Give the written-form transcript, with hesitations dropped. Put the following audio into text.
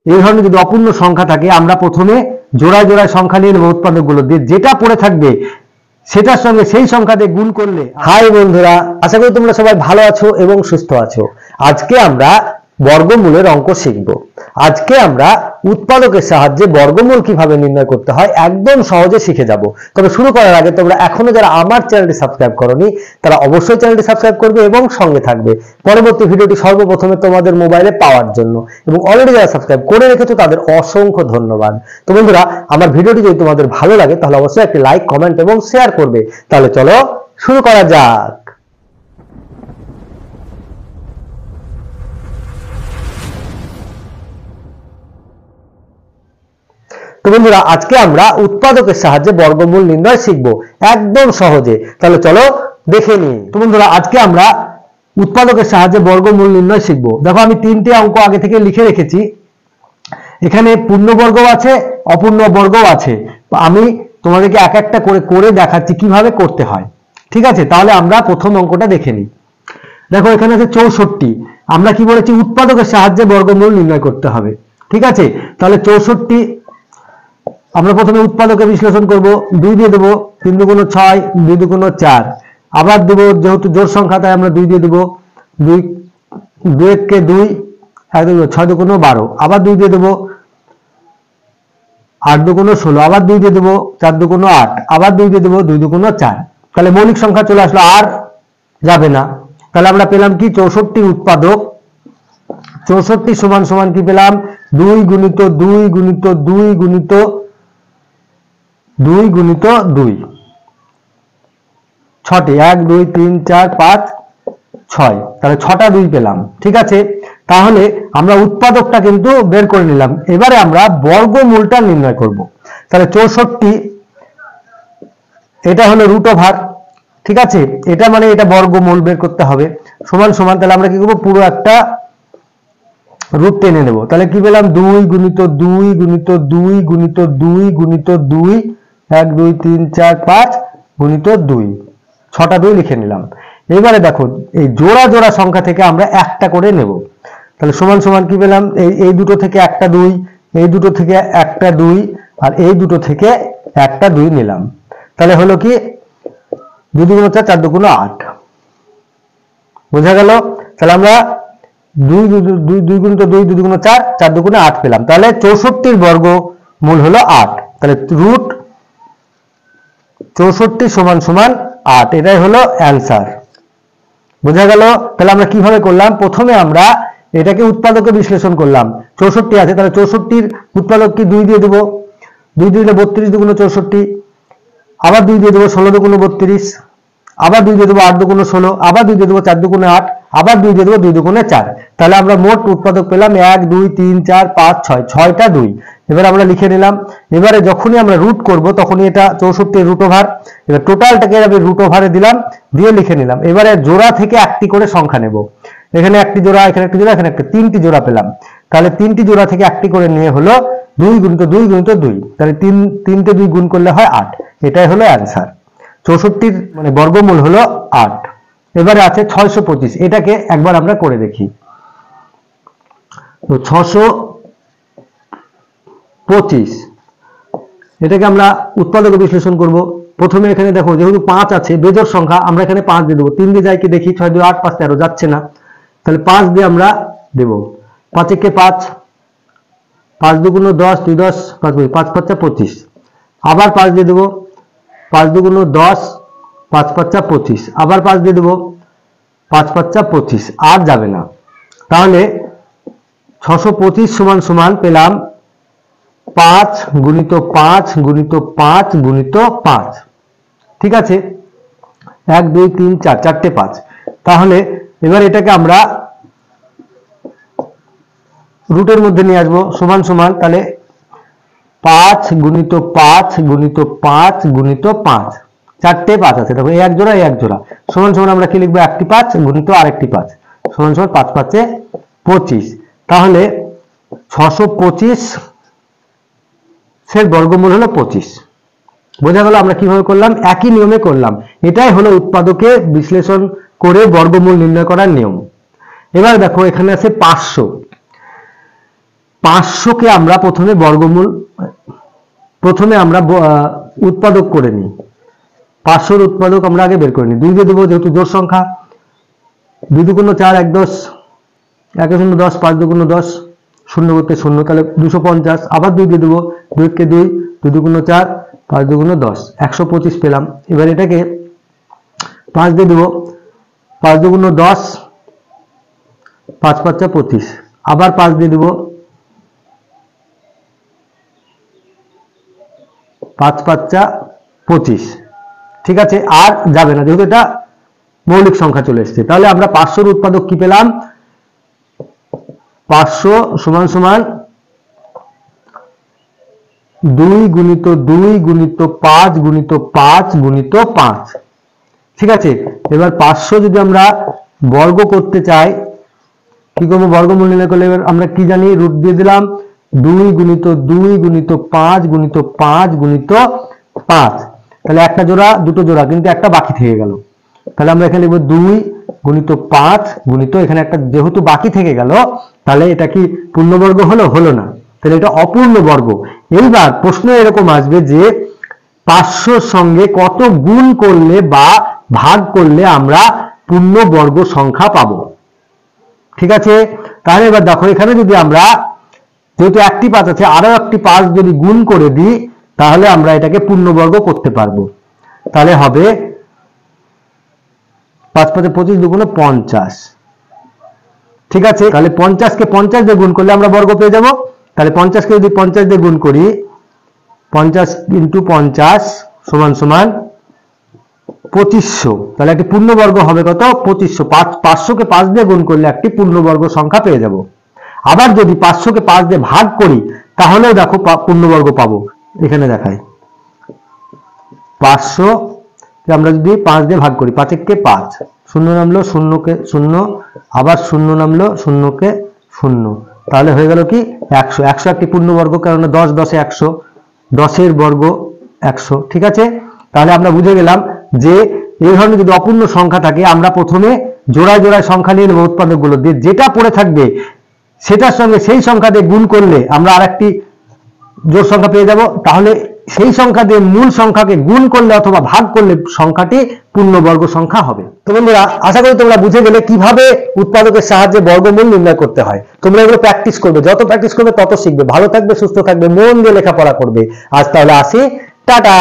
এই ধরনের যদি অপূর্ণ সংখ্যা থাকে আমরা প্রথমে জোড়ায় জোড়ায় সংখ্যা নিয়ে নেব, উৎপাদকগুলো দিয়ে যেটা পড়ে থাকবে সেটার সঙ্গে সেই সংখ্যা দিয়ে গুণ করলে। হাই বন্ধুরা, আশা করি তোমরা সবাই ভালো আছো এবং সুস্থ আছো। আজকে আমরা বর্গমূলের অঙ্ক শিখব। আজকে আমরা উৎপাদকের সাহায্যে বর্গমূল কিভাবে নির্ণয় করতে হয় একদম সহজে শিখে যাব। তবে শুরু করার আগে তোমরা এখনো যারা আমার চ্যানেলটি সাবস্ক্রাইব করোনি তারা অবশ্যই চ্যানেলটি সাবস্ক্রাইব করবে এবং সঙ্গে থাকবে পরবর্তী ভিডিওটি সর্বপ্রথমে তোমাদের মোবাইলে পাওয়ার জন্য। এবং অলরেডি যারা সাবস্ক্রাইব করে রেখেছো তাদের অসংখ্য ধন্যবাদ। তো বন্ধুরা, আমার ভিডিওটি যদি তোমাদের ভালো লাগে তাহলে অবশ্যই একটি লাইক, কমেন্ট এবং শেয়ার করবে। তাহলে চলো শুরু করা যাক। তো বন্ধুরা, আজকে আমরা উৎপাদকের সাহায্যে বর্গমূল নির্ণয় শিখব একদম সহজে। তাহলে চলো দেখে নিই। তো বন্ধুরা, আজকে আমরা উৎপাদকের সাহায্যে বর্গমূল নির্ণয় শিখব। দেখো, আমি তিনটে অঙ্ক আগে থেকে লিখে রেখেছি। এখানে পূর্ণবর্গ আছে, অপূর্ণ বর্গ আছে। আমি তোমাদেরকে এক একটা করে করে দেখাচ্ছি কিভাবে করতে হয়। ঠিক আছে, তাহলে আমরা প্রথম অঙ্কটা দেখে নিই। দেখো, এখানে আছে 64। আমরা কি বলেছি, উৎপাদকের সাহায্যে বর্গমূল নির্ণয় করতে হবে। ঠিক আছে, তাহলে 64 আমরা প্রথমে উৎপাদকে বিশ্লেষণ করব। 2 দিয়ে দেবো, 3 দুগুণ 6, 2 দুগুণ 4। আবার দেব, যেহেতু জোড় সংখ্যা তাই আমরা 2 দিয়ে দেবো। 2 কে 2, 6 দুগুণ 12। আবার 2 দিয়ে দেবো, 8 দুগুণ 16। আবার 2 দিয়ে দেবো, 4 দুগুণ 8। আবার 2 দিয়ে দেবো, 2 দুগুণ 4। তাহলে মৌলিক সংখ্যা চলে আসলো, আর যাবে না। তাহলে আমরা পেলাম কি, 64 উৎপাদক। 64 সমান সমান কি পেলাম, 2 গুণিত 2 গুণিত 2 গুণিত 2 গুণিত 2। 6টি, 1 2 3 4 5 6। তাহলে 6টা 2 পেলাম। ঠিক আছে, তাহলে আমরা উৎপাদকটা কিন্তু বের করে নিলাম। এবারে আমরা বর্গমূলটা নির্ণয় করব। তাহলে 64 এটা হলো রুট ওভার। ঠিক আছে, এটা মানে এটা বর্গমূল বের করতে হবে। সমান সমান, তাহলে আমরা কি করবো, পুরো একটা রুট টেনে নেব। তাহলে কি পেলাম, 2 গুণিত 2 গুণিত 2 গুণিত 2 গুণিত 2, 1 2 3 4 5 গুণিত 2। 6টা 2 লিখে নিলাম। এবারে দেখো, এই জোড়া জোড়া সংখ্যা থেকে আমরা একটা করে নেব। তাহলে সমান সমান কি পেলাম, এই দুটো থেকে একটা 2, এই দুটো থেকে একটা 2, আর এই দুটো থেকে একটা 2 নিলাম। তাহলে হলো কি, 2 দুগুণ 4, 4 দুগুণ 8। বোঝা গেল? তাহলে আমরা 2 গুণিত 2, 2 দুগুণ 4, 4 দুগুণ 8 পেলাম। তাহলে 64 বর্গমূল হলো 8। তাহলে রুট 64 সমান সমান 8। এটাই হলো অ্যান্সার। বোঝা গেল? তাহলে আমরা কিভাবে করলাম, প্রথমে আমরা এটাকে উৎপাদকে বিশ্লেষণ করলাম। 64 আছে, তাহলে 64 উৎপাদক কি 2 দিয়ে দেবো। 2 দিলে 32 দুগুণ 64। আবার 2 দিয়ে দেবো, 16 দুগুণ 32। আবার 2 দিয়ে দেবো, 8 দুগুণ 16। আবার 2 দিয়ে দেবো, 4 দুগুণ 8। আবার 2 দিয়ে দেবো, 2 দুগুণ 4। তাহলে আমরা মোট উৎপাদক পেলাম 1 2 3 4 5 6, 6টা 2। এবার আমরা লিখে নিলাম। এবারে যখনই আমরা রুট করব তখনই এটা 64 রুট ওভার। এবার টোটালটাকে আমি রুট ওভারে দিলাম, দিয়ে লিখে নিলাম। এবারে জোড়া থেকে একটি করে সংখ্যা নেব। এখানে একটি জোড়া, এখানে একটি জোড়া, এখানে একটা, 3টি জোড়া পেলাম। তাহলে 3টি জোড়া থেকে একটি করে নিয়ে হলো 2 গুণিত 2 গুণিত 2। তাহলে 3টে 2 গুণ করলে হয় 8। এটাই হলো অ্যান্সার। 64 মানে বর্গমূল হলো 8। এবারে আছে 625। এটাকে একবার আমরা করে দেখি। তো 625 এটাকে আমরা উৎপাদকে বিশ্লেষণ করব। প্রথমে এখানে দেখো, যেহেতু 5 আছে বেজোড় সংখ্যা, আমরা এখানে 5 দিয়ে দেবো। 3 দিয়ে যায় কি দেখি, 6 2 8 5 13, যাচ্ছে না। তাহলে 5 দিয়ে আমরা দেব। 5 একে 5, 5 দুগুণ 10, 2 10 5 5 5 25। আবার 5 দিয়ে দেবো, 5 দুগুণ 10, 5 5 25। আবার 5 দিয়ে দেবো, 5 5 25। আর যাবে না। তাহলে 625 সমান সমান পেলাম 5 গুণিত 5 গুণিত 5 গুণিত 5। ঠিক আছে, 1 2 3 4, 4টে 5। তাহলে এবার এটাকে আমরা রুটের মধ্যে নিয়ে আসবো। সমান সমান, তাহলে 5 গুণিত 5 গুণিত 5 গুণিত 5, 4টে 5 আছে। দেখো, এই এক জোড়া, এই এক জোড়া। সমান সমান আমরা কি লিখবো, একটি 5 গুণিত আরেকটি 5 সমান সমান 5 5 25। তাহলে 625 এর বর্গমূল হলো 25। বোঝা গেল আমরা কিভাবে করলাম, একই নিয়মে করলাম। এটাই হলো উৎপাদকে বিশ্লেষণ করে বর্গমূল নির্ণয় করার নিয়ম। এবার দেখো, এখানে আছে 500। 500কে আমরা প্রথমে বর্গমূল, প্রথমে আমরা উৎপাদক করে নিই। 500 এর উৎপাদক আমরা আগে বের করে নিই। 2 দিয়ে দেবো, যেহেতু জোড় সংখ্যা। 2 2 4 1 10, 1 0 10, 5 2 10, 0 করতে 0, তাহলে 250। আবার 2 দিয়ে দেবো, 2 কে 2, 2 2 4, 5 2 10, 125 পেলাম। এবার এটাকে 5 দিয়ে দেবো, 5 2 10, 5 5 25, আবার 5 দিয়ে দেবো, 5 5 25। ঠিক আছে, আর যাবে না যেহেতু এটা মৌলিক সংখ্যা চলে এসেছে। তাহলে আমরা 500 এর উৎপাদক কি পেলাম? 500 সমান সমান 2 গুণিত 2 গুণিত 5 গুণিত 5 গুণিত 5। ঠিক আছে, এবার 500 যদি আমরা বর্গ করতে চাই, কি করবো? বর্গমূল নির্ণয় করলে এবার আমরা কি জানি? রুট দিয়ে দিলাম 2 গুণিত 2 গুণিত 5 গুণিত 5 গুণিত 5। তাহলে একটা জোড়া, দুটো জোড়া, কিন্তু একটা বাকি থেকে গেল। তাহলে আমরা এখানে লিখব 2 গুণিত 5 গুণিত, এখানে একটা যেহেতু বাকি থেকে গেল, তাহলে এটা কি পূর্ণবর্গ হলো? হলো না, তাহলে এটা অপূর্ণ বর্গ। এইবার প্রশ্ন এরকম আসবে যে 500 সঙ্গে কত গুণ করলে বা ভাগ করলে আমরা পূর্ণবর্গ সংখ্যা পাবো। ঠিক আছে, তাহলে এবার দেখো এখানে যদি আমরা, যেহেতু একটি 5 আছে, আরো একটি 5 যদি গুণ করে দিই, তাহলে আমরা এটাকে পূর্ণবর্গ করতে পারবো। তাহলে হবে 5 5 25 2 50। ঠিক আছে, তাহলে 50 কে 50 দিয়ে গুণ করলে আমরা বর্গ পেয়ে যাব। তাহলে 50 কে যদি 50 দিয়ে গুণ করি, 50 ইন্টু 50 সমান সমান 2500। তাহলে একটি পূর্ণবর্গ হবে কত? 2500। 500 কে 5 দিয়ে গুণ করলে একটি পূর্ণবর্গ সংখ্যা পেয়ে যাব। আবার যদি 500 কে 5 দিয়ে ভাগ করি, তাহলেও দেখো পূর্ণবর্গ পাবো। এখানে দেখাই, 500 কে আমরা যদি 5 দিয়ে ভাগ করি, 5 কে 5, 0 নামলো, 0 কে 0, আবার 0 নামলো, 0 কে 0, তাহলে হয়ে গেল কি 100। 100 একটি পূর্ণবর্গ, কারণ 10 10 100, 10 এর বর্গ 100। ঠিক আছে, তাহলে আমরা বুঝে গেলাম যে এই ধরনের যদি অপূর্ণ সংখ্যা থাকে, আমরা প্রথমে জোড়ায় জোড়ায় সংখ্যা নিয়ে নেব, উৎপাদকগুলো দিয়ে যেটা পড়ে থাকবে সেটার সঙ্গে সেই সংখ্যা দিয়ে গুণ করলে আমরা আরেকটি জোড় সংখ্যা পেয়ে যাব। তাহলে সেই সংখ্যা দিয়ে মূল সংখ্যাকে গুণ করলে অথবা ভাগ করলে সংখ্যাটি পূর্ণবর্গ সংখ্যা হবে। তো বন্ধুরা, আশা করি তোমরা বুঝে গেলে কিভাবে উৎপাদকের সাহায্যে বর্গমূল নির্ণয় করতে হয়। তোমরা এগুলো প্র্যাকটিস করবে, যত প্র্যাকটিস করবে তত শিখবে। ভালো থাকবে, সুস্থ থাকবে, মন দিয়ে লেখাপড়া করবে। আজ তাহলে আসি, টাটা।